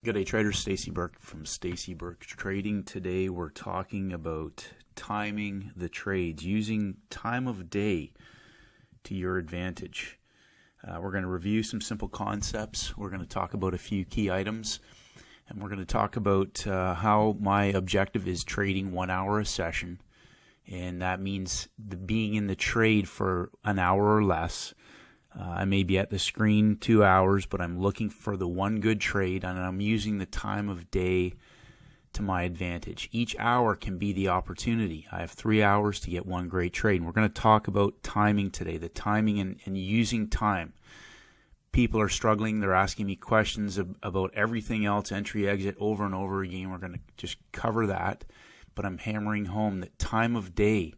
Good day, traders. Stacey Burke from Stacey Burke Trading. Today we're talking about timing the trades, using time of day to your advantage. We're going to review some simple concepts. We're going to talk about a few key items, and we're going to talk about how my objective is trading 1 hour a session, and that means being in the trade for an hour or less. I may be at the screen 2 hours, but I'm looking for the one good trade, and I'm using the time of day to my advantage. Each hour can be the opportunity. I have 3 hours to get one great trade. And we're going to talk about timing today, the timing and using time. People are struggling. They're asking me questions about everything else, entry, exit, over and over again. We're going to just cover that, but I'm hammering home that time of day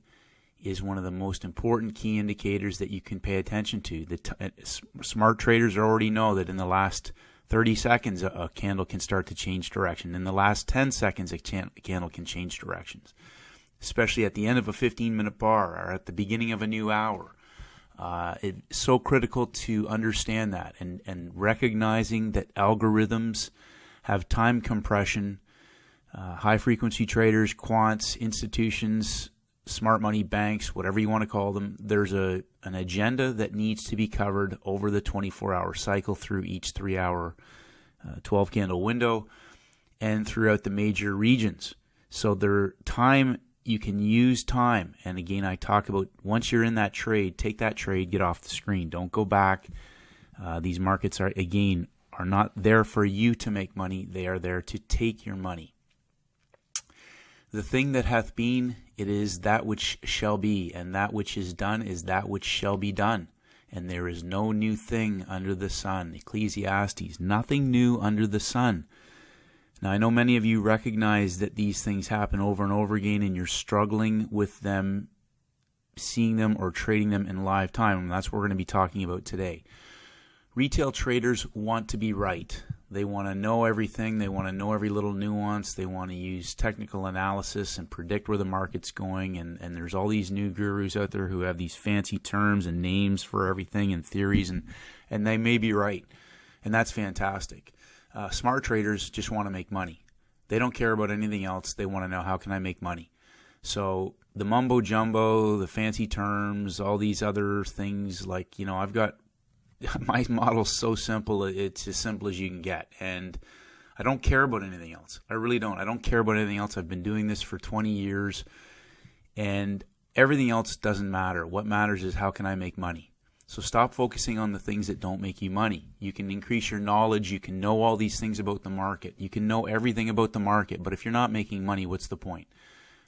is one of the most important key indicators that you can pay attention to. Smart traders already know that in the last 30 seconds, a candle can start to change direction. In the last 10 seconds, a candle can change directions, especially at the end of a 15-minute bar or at the beginning of a new hour. It's so critical to understand that and recognizing that algorithms have time compression. High-frequency traders, quants, institutions, smart money banks, whatever you want to call them, there's an agenda that needs to be covered over the 24-hour cycle through each 3-hour 12-candle window and throughout the major regions. So you can use time. And again, I talk about once you're in that trade, take that trade, get off the screen. Don't go back. These markets are not there for you to make money. They are there to take your money. The thing that hath been, it is that which shall be, and that which is done is that which shall be done. And there is no new thing under the sun. Ecclesiastes, nothing new under the sun. Now, I know many of you recognize that these things happen over and over again, and you're struggling with them, seeing them or trading them in live time, and that's what we're going to be talking about today. Retail traders want to be right. They want to know everything. They want to know every little nuance. They want to use technical analysis and predict where the market's going. And there's all these new gurus out there who have these fancy terms and names for everything and theories, and they may be right. And that's fantastic. Smart traders just want to make money. They don't care about anything else. They want to know, how can I make money? So the mumbo jumbo, the fancy terms, all these other things, like, I've got my model's so simple, it's as simple as you can get. And I don't care about anything else. I really don't. I don't care about anything else. I've been doing this for 20 years, and everything else doesn't matter. What matters is, how can I make money? So stop focusing on the things that don't make you money. You can increase your knowledge. You can know all these things about the market. You can know everything about the market. But if you're not making money, what's the point?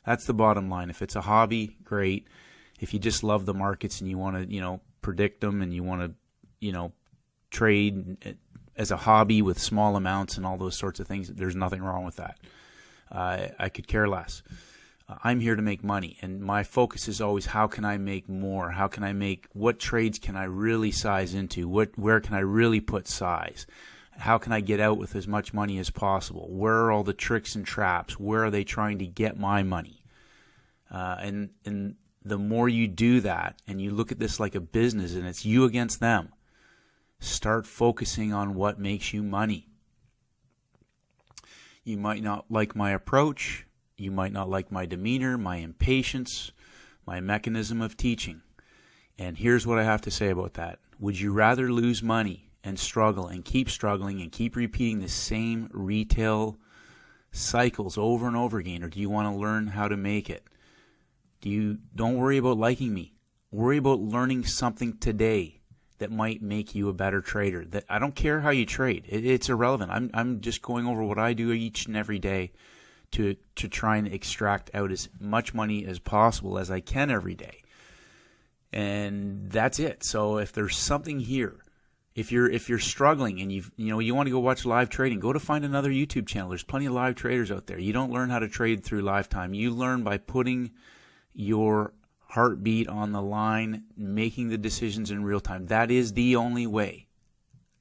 That's the bottom line. If it's a hobby, great. If you just love the markets and you want to, predict them, and you want to trade as a hobby with small amounts and all those sorts of things, there's nothing wrong with that. I could care less. I'm here to make money, and my focus is always, how can I make more? What trades can I really size into? Where can I really put size? How can I get out with as much money as possible? Where are all the tricks and traps? Where are they trying to get my money? And the more you do that, and you look at this like a business, and it's you against them, start focusing on what makes you money. You might not like my approach. You might not like my demeanor, my impatience, my mechanism of teaching. And here's what I have to say about that. Would you rather lose money and struggle and keep struggling and keep repeating the same cycles over and over again, or do you want to learn how to make it? Don't worry about liking me. Worry about learning something today that might make you a better trader. That I don't care how you trade. It's irrelevant. I'm just going over what I do each and every day to try and extract out as much money as possible as I can every day. And that's it. So if there's something here, if you're struggling and you want to go watch live trading, go to find another YouTube channel. There's plenty of live traders out there. You don't learn how to trade through live time. You learn by putting your heartbeat on the line, making the decisions in real time. That is the only way.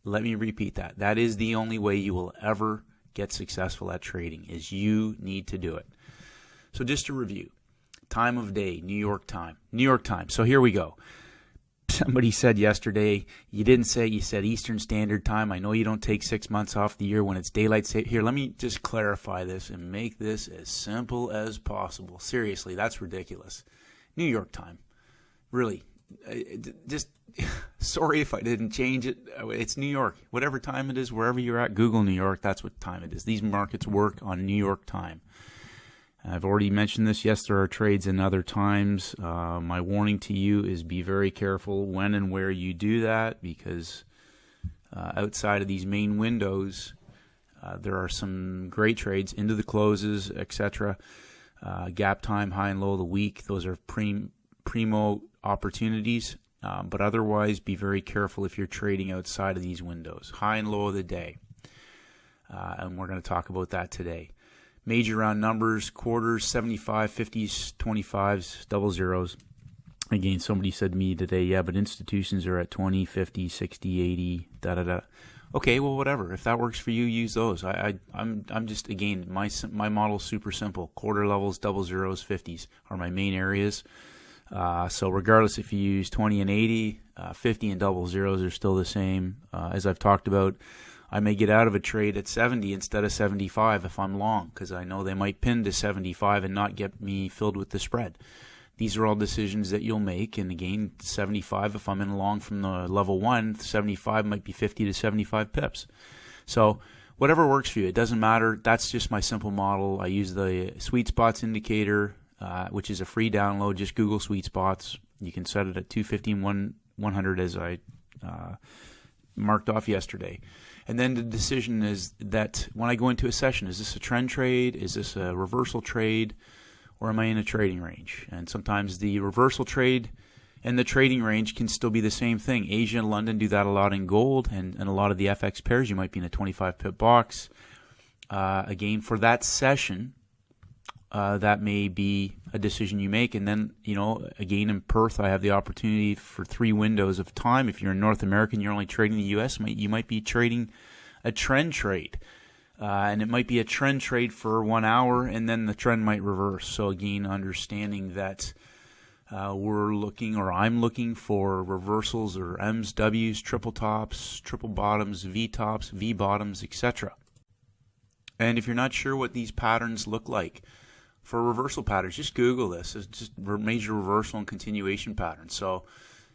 Let me repeat that. That is the only way you will ever get successful at trading, is you need to do it. So just to review, time of day, New York time. So here we go. Somebody said yesterday, you didn't say, you said Eastern Standard Time. I know you don't take 6 months off the year when it's daylight saving. Here, let me just clarify this and make this as simple as possible. Seriously, that's ridiculous. New York time. Really. Just, sorry if I didn't change it. It's New York. Whatever time it is, wherever you're at, Google New York, that's what time it is. These markets work on New York time. I've already mentioned this. Yes, there are trades in other times. My warning to you is be very careful when and where you do that, because outside of these main windows, there are some great trades into the closes, etc. Gap time, high and low of the week. Those are primo opportunities. But otherwise, be very careful if you're trading outside of these windows. High and low of the day. And we're going to talk about that today. Major round numbers, quarters, 75, 50s, 25s, double zeros. Again, somebody said to me today, yeah, but institutions are at 20, 50, 60, 80, da-da-da. Okay, well, whatever. If that works for you, use those. I'm just, again, my model's super simple. Quarter levels, double zeros, 50s are my main areas. So regardless if you use 20 and 80, 50 and double zeros are still the same. As I've talked about, I may get out of a trade at 70 instead of 75 if I'm long, because I know they might pin to 75 and not get me filled with the spread. These are all decisions that you'll make. And again, 75, if I'm in long from the level 1, 75 might be 50 to 75 pips. So whatever works for you, it doesn't matter. That's just my simple model. I use the Sweet Spots indicator, which is a free download. Just Google Sweet Spots. You can set it at 250 and 100 as I marked off yesterday. And then the decision is that when I go into a session, is this a trend trade? Is this a reversal trade? Or am I in a trading range? And sometimes the reversal trade and the trading range can still be the same thing. Asia and London do that a lot in gold, and a lot of the FX pairs, you might be in a 25 pip box. Again, for that session, that may be a decision you make. And then, again, in Perth, I have the opportunity for 3 windows of time. If you're in North America and you're only trading the U.S., you might be trading a trend trade. And it might be a trend trade for 1 hour, and then the trend might reverse. So again, understanding that I'm looking for reversals or M's, W's, triple tops, triple bottoms, V tops, V bottoms, etc. And if you're not sure what these patterns look like, for reversal patterns, just Google this. It's just major reversal and continuation patterns. So,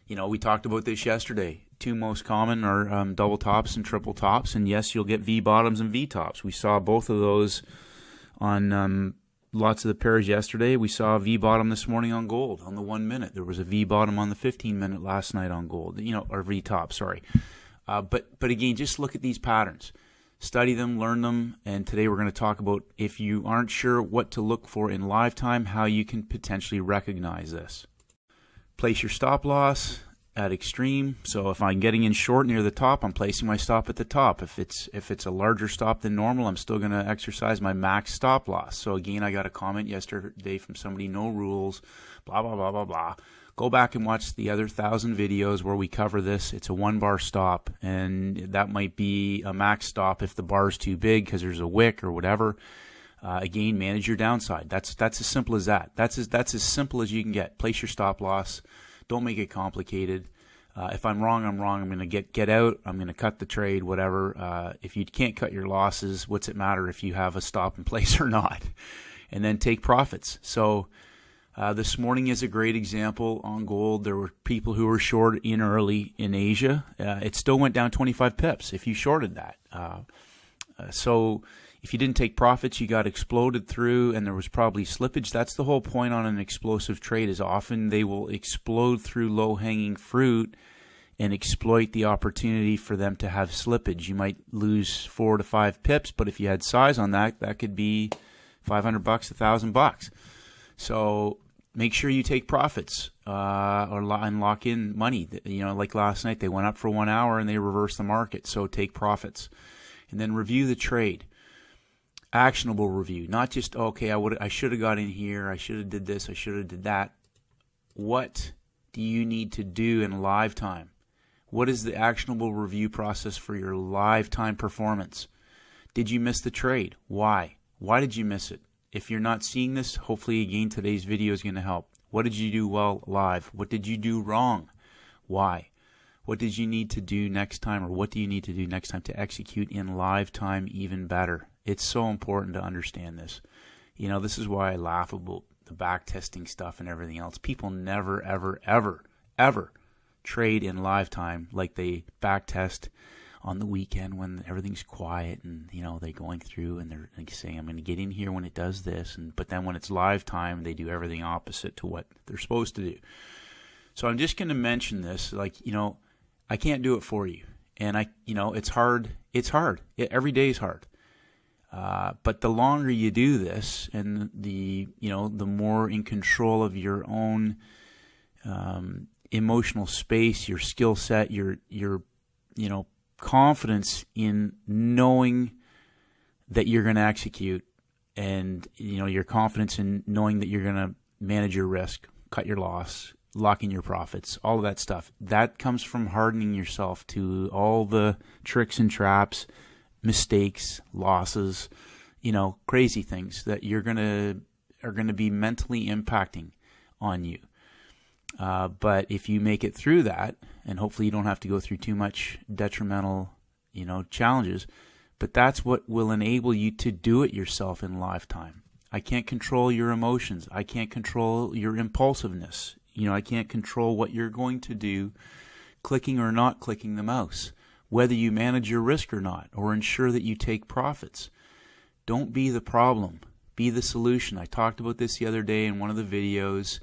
we talked about this yesterday. 2 most common are double tops and triple tops, and yes, you'll get V bottoms and V tops. We saw both of those on lots of the pairs yesterday. We saw a V bottom this morning on gold on the 1 minute. There was a V bottom on the 15 minute last night on gold. Or V top, sorry. But again, just look at these patterns. Study them, learn them, and today we're going to talk about, if you aren't sure what to look for in live time, how you can potentially recognize this. Place your stop loss at extreme. So if I'm getting in short near the top, I'm placing my stop at the top. If it's a larger stop than normal, I'm still going to exercise my max stop loss. So again, I got a comment yesterday from somebody, no rules, blah, blah, blah, blah, blah. Go back and watch the other 1,000 videos where we cover this. It's a 1-bar stop, and that might be a max stop if the bar is too big because there's a wick or whatever. Again, manage your downside. That's as simple as that. That's as simple as you can get. Place your stop loss. Don't make it complicated. If I'm wrong, I'm wrong. I'm going to get out. I'm going to cut the trade, whatever. If you can't cut your losses, what's it matter if you have a stop in place or not? And then take profits. So this morning is a great example on gold. There were people who were short in early in Asia. It still went down 25 pips if you shorted that. So if you didn't take profits, you got exploded through, and there was probably slippage. That's the whole point on an explosive trade, is often they will explode through low-hanging fruit and exploit the opportunity for them to have slippage. You might lose 4 to 5 pips, but if you had size on that, that could be $500, $1,000. So make sure you take profits and lock in money. Like last night, they went up for 1 hour and they reversed the market. So take profits, and then review the trade. Actionable review, not just, okay, I should have got in here, I should have did this, I should have did that. What do you need to do in live time? What is the actionable review process for your live time performance? Did you miss the trade? Why? Why did you miss it? If you're not seeing this, hopefully again today's video is going to help. What did you do well live? What did you do wrong? Why? What did you need to do next time, or what do you need to do next time to execute in live time even better? It's so important to understand this. This is why I laugh about the back testing stuff and everything else. People never, ever, ever, ever trade in live time like they back test on the weekend when everything's quiet and, they're going through and they're saying, I'm going to get in here when it does this. But then when it's live time, they do everything opposite to what they're supposed to do. So I'm just going to mention this, I can't do it for you. And it's hard. It's hard. Every day is hard. But the longer you do this, and the more in control of your own emotional space, your skill set, your confidence in knowing that you're going to execute, and your confidence in knowing that you're going to manage your risk, cut your loss, lock in your profits, all of that stuff. That comes from hardening yourself to all the tricks and traps, mistakes, losses, crazy things that are going to be mentally impacting on you. But if you make it through that, and hopefully you don't have to go through too much detrimental, challenges, but that's what will enable you to do it yourself in lifetime. I can't control your emotions. I can't control your impulsiveness. I can't control what you're going to do, clicking or not clicking the mouse, whether you manage your risk or not, or ensure that you take profits. Don't be the problem. Be the solution. I talked about this the other day in one of the videos.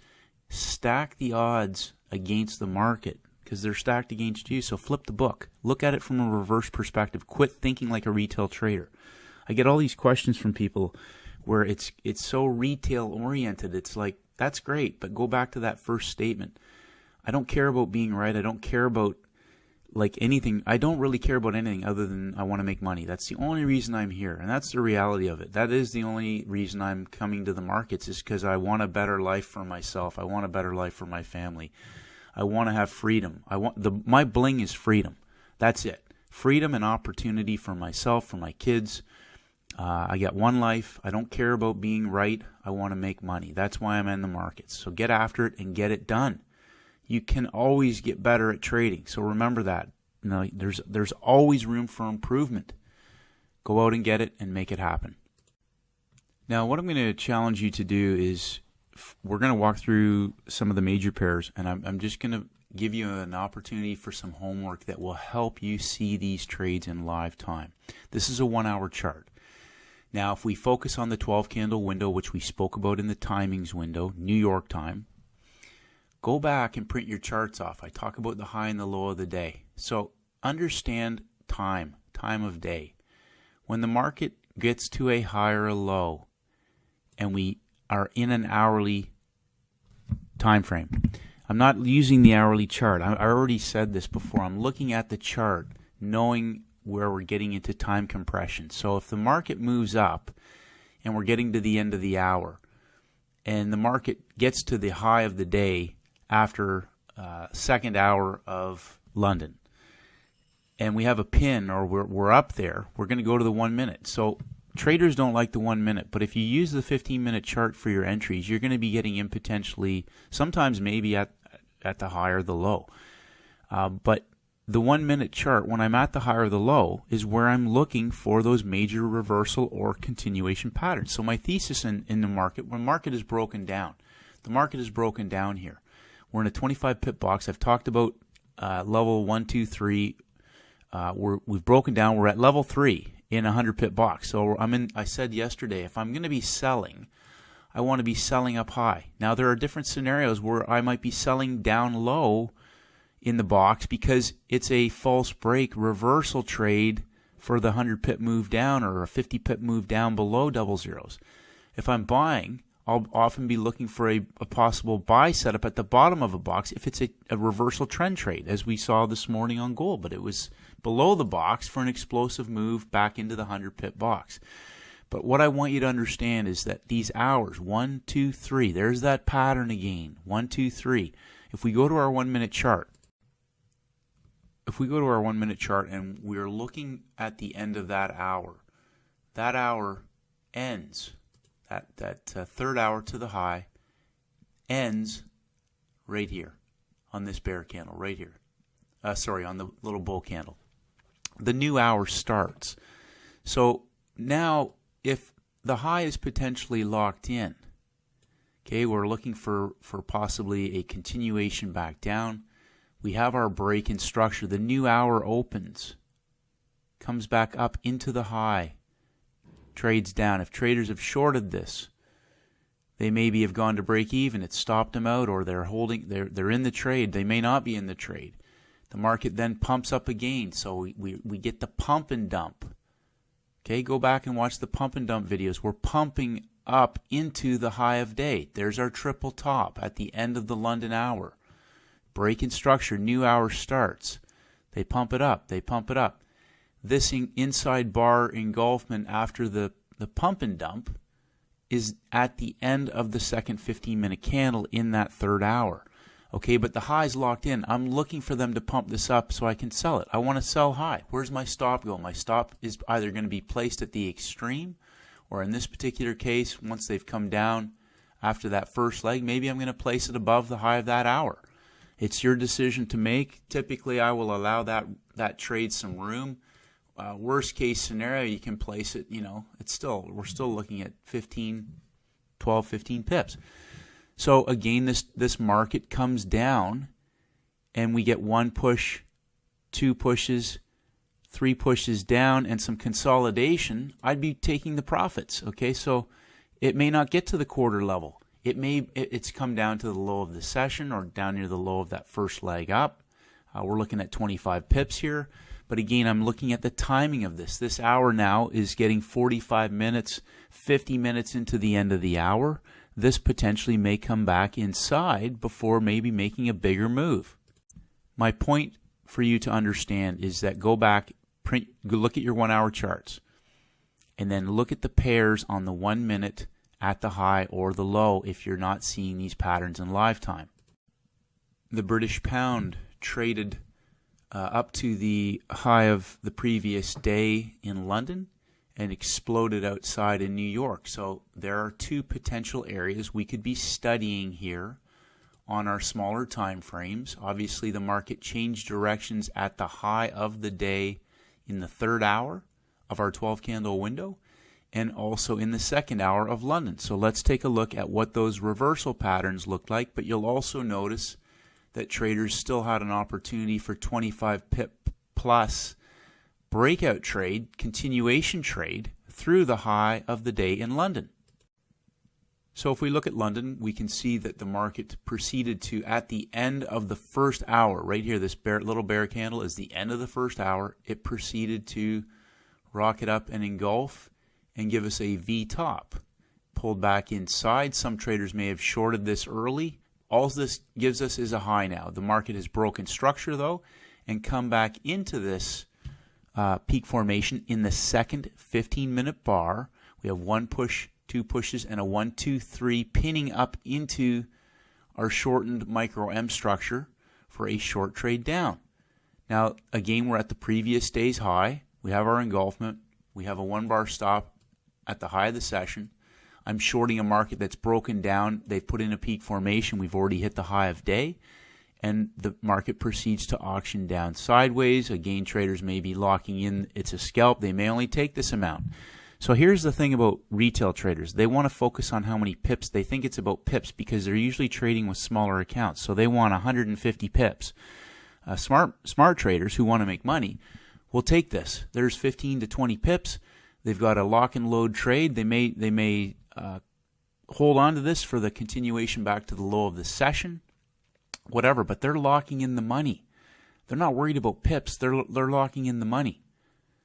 Stack the odds against the market because they're stacked against you. So flip the book. Look at it from a reverse perspective. Quit thinking like a retail trader. I get all these questions from people where it's so retail oriented. It's like, that's great, but go back to that first statement. I don't care about being right. I don't care about anything. I don't really care about anything other than I want to make money. That's the only reason I'm here, and that's the reality of it. That is the only reason I'm coming to the markets, is because I want a better life for myself. I want a better life for my family. I want to have freedom. My bling is freedom. That's it. Freedom and opportunity for myself, for my kids. I got one life. I don't care about being right. I want to make money. That's why I'm in the markets. So get after it and get it done. You can always get better at trading. So remember that. There's always room for improvement. Go out and get it and make it happen. Now, what I'm going to challenge you to do is we're going to walk through some of the major pairs, and I'm just going to give you an opportunity for some homework that will help you see these trades in live time. This is a 1-hour chart. Now, if we focus on the 12-candle window, which we spoke about in the timings window, New York time, go back and print your charts off. I talk about the high and the low of the day. So understand time of day. When the market gets to a high or a low, and we are in an hourly time frame. I'm not using the hourly chart. I already said this before. I'm looking at the chart, knowing where we're getting into time compression. So if the market moves up and we're getting to the end of the hour, and the market gets to the high of the day after second hour of London, and we have a pin, or we're up there, we're going to go to the 1 minute. So traders don't like the 1 minute, but if you use the 15-minute chart for your entries, you're going to be getting in potentially, sometimes maybe at the high or the low. But the 1 minute chart, when I'm at the high or the low, is where I'm looking for those major reversal or continuation patterns. So my thesis in the market, when market is broken down, the market is broken down here. We're in a 25 pip box. I've talked about level 1, 2, 3. We've broken down. We're at level 3 in a 100 pip box. So I said yesterday, if I'm going to be selling, I want to be selling up high. Now there are different scenarios where I might be selling down low in the box because it's a false break reversal trade for the 100 pip move down, or a 50 pip move down below double zeros. If I'm buying, I'll often be looking for a possible buy setup at the bottom of a box if it's a reversal trend trade, as we saw this morning on gold, but it was below the box for an explosive move back into the 100 pip box. But what I want you to understand is that these hours, 1, 2, 3, there's that pattern again, 1, 2, 3. If we go to our 1 minute chart, and we're looking at the end of that hour ends, that third hour to the high ends right here on this bear candle right here. On the little bull candle. The new hour starts. So now if the high is potentially locked in, okay, we're looking for possibly a continuation back down. We have our break in structure. The new hour opens, comes back up into the high, trades down. If traders have shorted this, they maybe have gone to break even. It's stopped them out, or they're in the trade. They may not be in the trade. The market then pumps up again, so we get the pump and dump. Okay, go back and watch the pump and dump videos. We're pumping up into the high of day. There's our triple top at the end of the London hour. Break in structure, new hour starts. They pump it up, they pump it up. This inside bar engulfment after the pump and dump is at the end of the second 15-minute candle in that third hour. Okay, but the high's locked in. I'm looking for them to pump this up so I can sell it. I want to sell high. Where's my stop go? My stop is either going to be placed at the extreme, or in this particular case, once they've come down after that first leg, maybe I'm going to place it above the high of that hour. It's your decision to make. Typically, I will allow that trade some room. Worst case scenario, you can place it, we're still looking at 12, 15 pips. So again, this market comes down and we get one push, two pushes, three pushes down, and some consolidation. I'd be taking the profits. Okay, so it may not get to the quarter level. It's come down to the low of the session or down near the low of that first leg up. We're looking at 25 pips here. But again, I'm looking at the timing of this. This hour now is getting 45 minutes, 50 minutes into the end of the hour. This potentially may come back inside before maybe making a bigger move. My point for you to understand is that go back, look at your 1 hour charts, and then look at the pairs on the 1 minute at the high or the low if you're not seeing these patterns in live time. The British pound traded up to the high of the previous day in London and exploded outside in New York. So there are two potential areas we could be studying here on our smaller time frames. Obviously, the market changed directions at the high of the day in the third hour of our 12 candle window and also in the second hour of London. So let's take a look at what those reversal patterns looked like, but you'll also notice that traders still had an opportunity for 25 pip plus breakout trade, continuation trade through the high of the day in London. So if we look at London, we can see that the market proceeded to, at the end of the first hour, right here, this little bear candle is the end of the first hour, it proceeded to rocket up and engulf and give us a V top. Pulled back inside. Some traders may have shorted this early. All this gives us is a high now. The market has broken structure, though, and come back into this peak formation in the second 15-minute bar. We have one push, two pushes, and a 1, 2, 3 pinning up into our shortened micro M structure for a short trade down. Now, again, we're at the previous day's high. We have our engulfment. We have a 1-bar stop at the high of the session. I'm shorting a market that's broken down. They've put in a peak formation. We've already hit the high of day. And the market proceeds to auction down sideways. Again, traders may be locking in. It's a scalp. They may only take this amount. So here's the thing about retail traders. They want to focus on how many pips. They think it's about pips because they're usually trading with smaller accounts. So they want 150 pips. Smart traders who want to make money will take this. There's 15 to 20 pips. They've got a lock and load trade. They may hold on to this for the continuation back to the low of the session, whatever, but they're locking in the money. They're not worried about pips. They're locking in the money.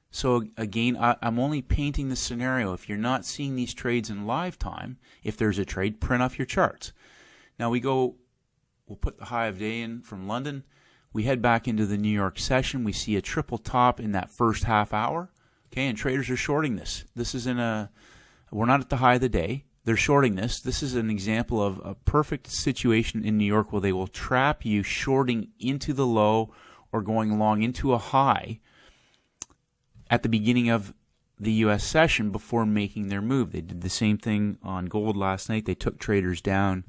So again, I'm only painting the scenario. If you're not seeing these trades in live time, if there's a trade, print off your charts. Now we'll put the high of day in from London. We head back into the New York session. We see a triple top in that first half hour. Okay, and traders are shorting this. We're not at the high of the day. They're shorting this. This is an example of a perfect situation in New York where they will trap you shorting into the low or going long into a high at the beginning of the U.S. session before making their move. They did the same thing on gold last night. They took traders down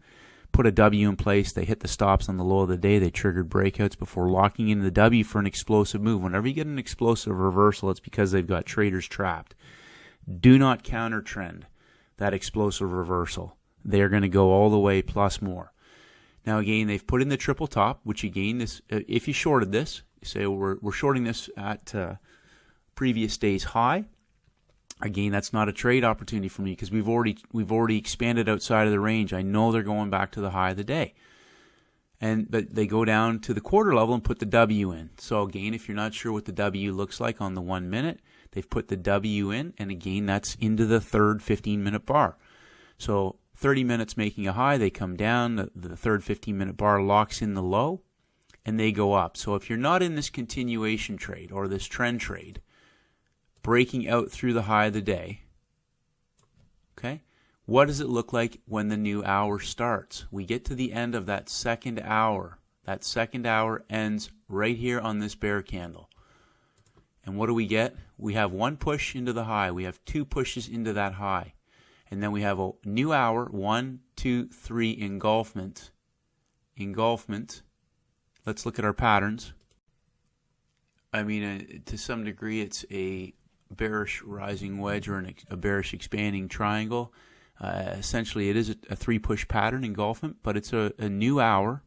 put a W in place. They hit the stops on the low of the day. They triggered breakouts before locking into the W for an explosive move. Whenever you get an explosive reversal, it's because they've got traders trapped. Do not counter trend that explosive reversal. They're going to go all the way plus more. Now again, they've put in the triple top, which again, this if you shorted this, you say we're shorting this at previous day's high. Again, that's not a trade opportunity for me because we've already expanded outside of the range. I know they're going back to the high of the day. But they go down to the quarter level and put the W in. So again, if you're not sure what the W looks like on the 1 minute, they've put the W in, and again, that's into the third 15-minute bar. So 30 minutes making a high, they come down, the third 15-minute bar locks in the low, and they go up. So if you're not in this continuation trade or this trend trade, breaking out through the high of the day, okay, what does it look like when the new hour starts? We get to the end of that second hour. That second hour ends right here on this bear candle. And what do we get? We have one push into the high. We have two pushes into that high. And then we have a new hour, 1, 2, 3 engulfment. Engulfment. Let's look at our patterns. I mean, to some degree, it's a bearish rising wedge or a bearish expanding triangle. Essentially, it is a three-push pattern engulfment, but it's a new hour.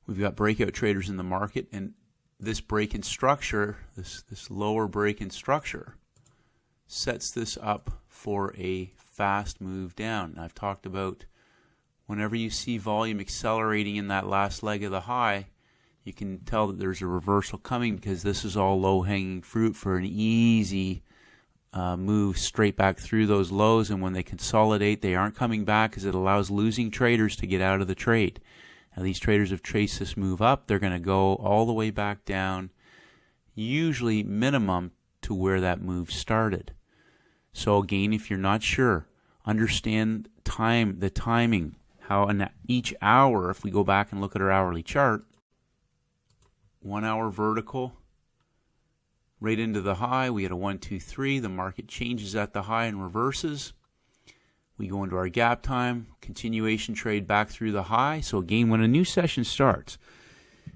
We've got breakout traders in the market, and this break in structure, this lower break in structure, sets this up for a fast move down. And I've talked about whenever you see volume accelerating in that last leg of the high, you can tell that there's a reversal coming because this is all low-hanging fruit for an easy move straight back through those lows. And when they consolidate, they aren't coming back because it allows losing traders to get out of the trade. Now, these traders have traced this move up. They're going to go all the way back down, usually minimum to where that move started. So again, if you're not sure, understand the timing, how in each hour, if we go back and look at our hourly chart, 1 hour vertical, right into the high. We had a 1, 2, 3. The market changes at the high and reverses. We go into our gap time, continuation trade back through the high. So again, when a new session starts,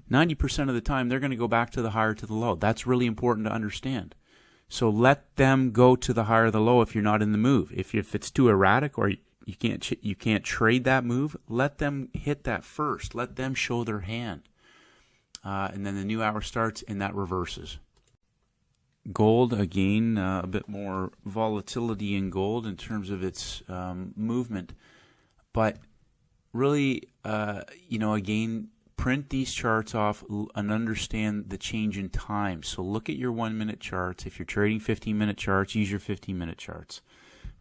90% of the time they're going to go back to the high or to the low. That's really important to understand. So let them go to the high or the low if you're not in the move. If it's too erratic or you can't trade that move, let them hit that first. Let them show their hand. And then the new hour starts and that reverses. Gold, again, a bit more volatility in gold in terms of its movement. But really, again, print these charts off and understand the change in time. So look at your 1 minute charts. If you're trading 15-minute charts, use your 15-minute charts.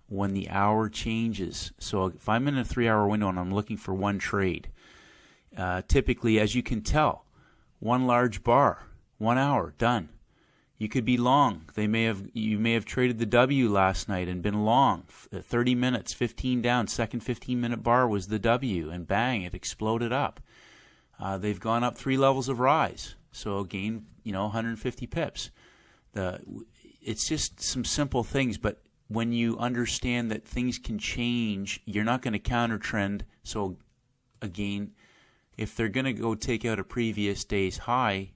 When the hour changes, so if I'm in a 3-hour window and I'm looking for one trade, typically, as you can tell, one large bar, 1 hour, done. You could be long. You may have traded the W last night and been long. 30 minutes, 15 down, second 15-minute bar was the W, and bang, it exploded up. They've gone up 3 levels of rise, so again, 150 pips. It's just some simple things, but when you understand that things can change, you're not going to counter trend. So again, if they're going to go take out a previous day's high,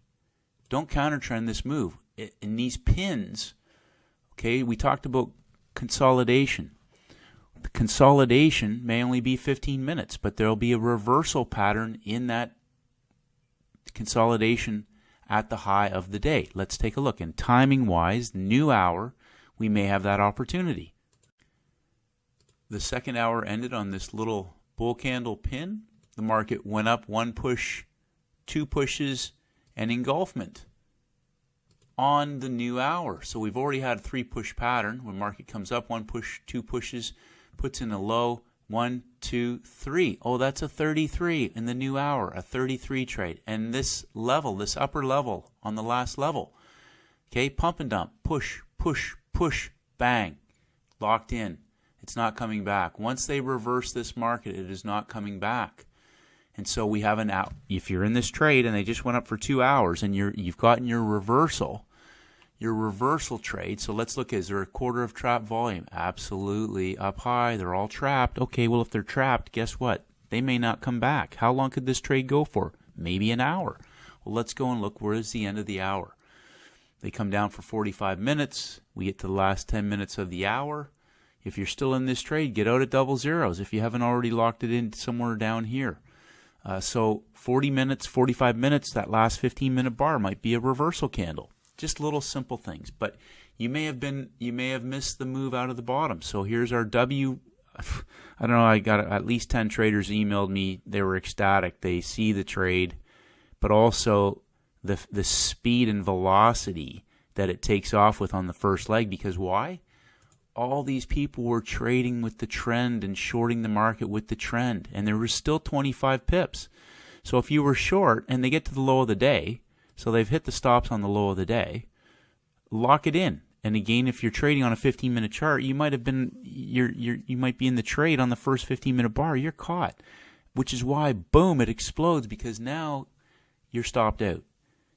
don't counter trend this move. In these pins, okay, we talked about consolidation. The consolidation may only be 15 minutes, but there'll be a reversal pattern in that consolidation at the high of the day. Let's take a look. And timing-wise, new hour, we may have that opportunity. The second hour ended on this little bull candle pin. The market went up 1 push, 2 pushes, and engulfment on the new hour. So we've already had a 3-push pattern. When market comes up, 1 push, 2 pushes, puts in a low, 1, 2, 3. Oh, that's a 33 in the new hour, a 33 trade. And this level, this upper level on the last level, okay, pump and dump, push, push, push, bang, locked in. It's not coming back. Once they reverse this market, it is not coming back. And so we have an out. If you're in this trade and they just went up for 2 hours and you've gotten your reversal trade. So let's look, is there a quarter of trap volume? Absolutely. Up high, they're all trapped. Okay, well, if they're trapped, guess what? They may not come back. How long could this trade go for? Maybe an hour. Well, let's go and look. Where is the end of the hour? They come down for 45 minutes. We get to the last 10 minutes of the hour. If you're still in this trade, get out at double zeros if you haven't already locked it in somewhere down here. So 40 minutes, 45 minutes, that last 15-minute bar might be a reversal candle. Just little simple things. But you may have missed the move out of the bottom. So here's our W. I don't know, I got at least 10 traders emailed me. They were ecstatic. They see the trade, but also the speed and velocity that it takes off with on the first leg. Because why? All these people were trading with the trend and shorting the market with the trend, and there was still 25 pips. So if you were short and they get to the low of the day, so they've hit the stops on the low of the day, lock it in. And again, if you're trading on a 15-minute chart, you might be in the trade on the first 15-minute bar. You're caught, which is why, boom, it explodes, because now you're stopped out.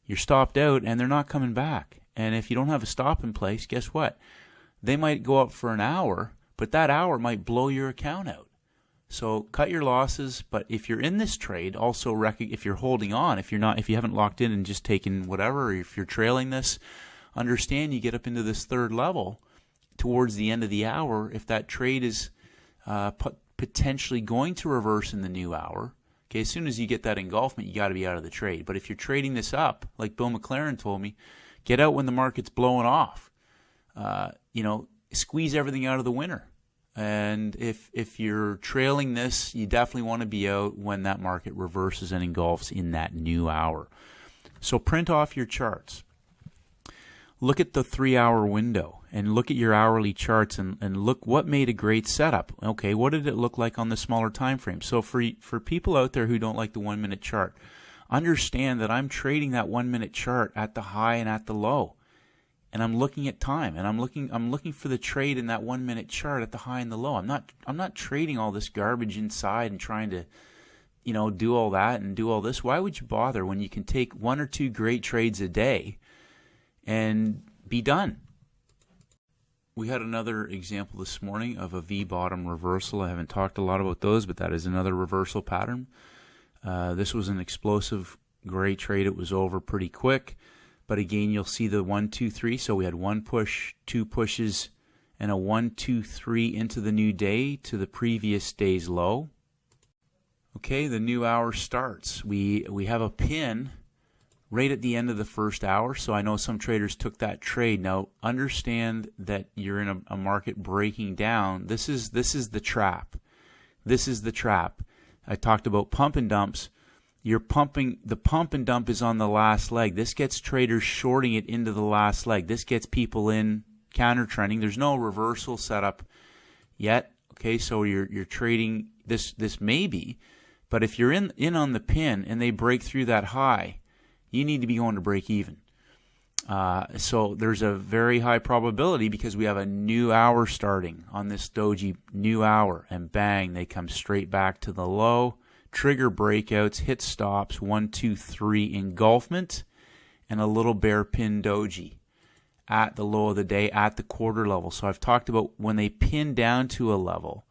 You're stopped out, and they're not coming back. And if you don't have a stop in place, guess what? They might go up for an hour, but that hour might blow your account out. So cut your losses. But if you're in this trade, also if you're holding on, if you haven't locked in and just taken whatever, or if you're trailing this, understand you get up into this third level towards the end of the hour. If that trade is potentially going to reverse in the new hour, okay, as soon as you get that engulfment, you got to be out of the trade. But if you're trading this up, like Bill McLaren told me, get out when the market's blowing off. Squeeze everything out of the winner. And if you're trailing this, you definitely want to be out when that market reverses and engulfs in that new hour. So print off your charts. Look at the 3-hour window and look at your hourly charts and look what made a great setup. Okay, what did it look like on the smaller time frame? So for people out there who don't like the 1-minute chart, understand that I'm trading that 1-minute chart at the high and at the low. And I'm looking at time, and I'm looking for the trade in that 1-minute chart at the high and the low. I'm not trading all this garbage inside and trying to, do all that and do all this. Why would you bother when you can take 1 or 2 great trades a day and be done? We had another example this morning of a V-bottom reversal. I haven't talked a lot about those, but that is another reversal pattern. This was an explosive, great trade. It was over pretty quick. But again, you'll see the 1, 2, 3. So we had 1 push, 2 pushes, and a 1, 2, 3 into the new day to the previous day's low. Okay, the new hour starts. We have a pin right at the end of the first hour. So I know some traders took that trade. Now understand that you're in a market breaking down. This is the trap. This is the trap. I talked about pump and dumps. The pump and dump is on the last leg. This gets traders shorting it into the last leg. This gets people in counter trending. There's no reversal setup yet. Okay, so you're trading this maybe, but if you're in on the pin and they break through that high, you need to be going to break even. So there's a very high probability, because we have a new hour starting on this doji new hour, and bang, they come straight back to the low. Trigger breakouts, hit stops, 1, 2, 3 engulfment, and a little bear pin doji at the low of the day at the quarter level. So I've talked about when they pin down to a level.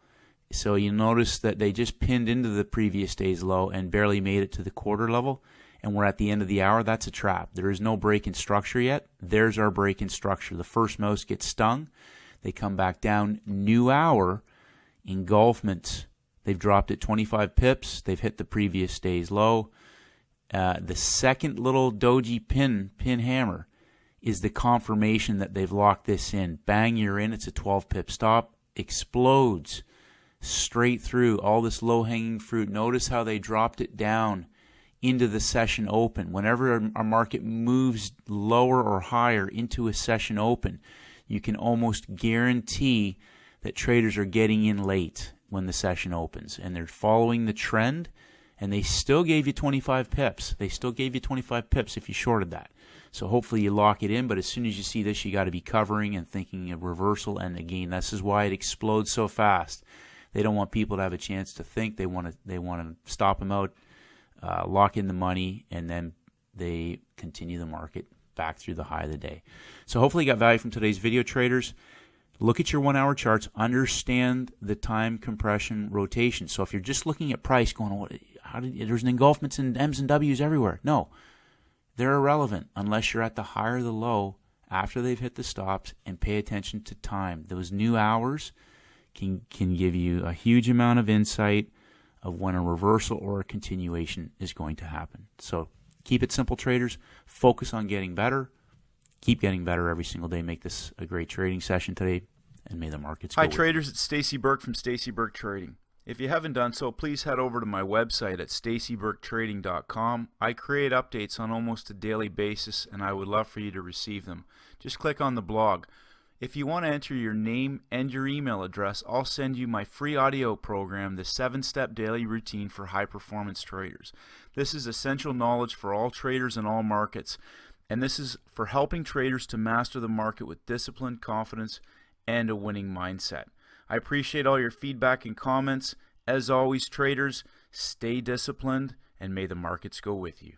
So you notice that they just pinned into the previous day's low and barely made it to the quarter level, and we're at the end of the hour. That's a trap. There is no break in structure yet. There's our break in structure. The first mouse gets stung. They come back down. New hour, engulfment. They've dropped it 25 pips. They've hit the previous day's low. The second little doji pin hammer is the confirmation that they've locked this in. Bang, you're in. It's a 12-pip stop. Explodes straight through all this low-hanging fruit. Notice how they dropped it down into the session open. Whenever a market moves lower or higher into a session open, you can almost guarantee that traders are getting in late when the session opens, and they're following the trend, and they still gave you 25 pips. They still gave you 25 pips if you shorted that. So hopefully you lock it in, but as soon as you see this, you got to be covering and thinking of reversal. And again, this is why it explodes so fast. They don't want people to have a chance to think. They want to stop them out, lock in the money, and then they continue the market back through the high of the day. So hopefully you got value from today's video, traders. Look at your 1 hour charts, understand the time compression rotation. So if you're just looking at price going, there's engulfments in M's and W's everywhere. No, they're irrelevant unless you're at the high or the low after they've hit the stops, and pay attention to time. Those new hours can give you a huge amount of insight of when a reversal or a continuation is going to happen. So keep it simple, traders. Focus on getting better. Keep getting better every single day. Make this a great trading session today, and may the markets go Hi with you. traders, it's Stacey Burke from Stacey Burke Trading. If you haven't done so, please head over to my website at staceyburketrading.com. I create updates on almost a daily basis, and I would love for you to receive them. Just click on the blog. If you want to enter your name and your email address, I'll send you my free audio program, the 7-Step Daily Routine for High-Performance Traders. This is essential knowledge for all traders in all markets, and this is for helping traders to master the market with discipline, confidence, and a winning mindset. I appreciate all your feedback and comments. As always, traders, stay disciplined, and may the markets go with you.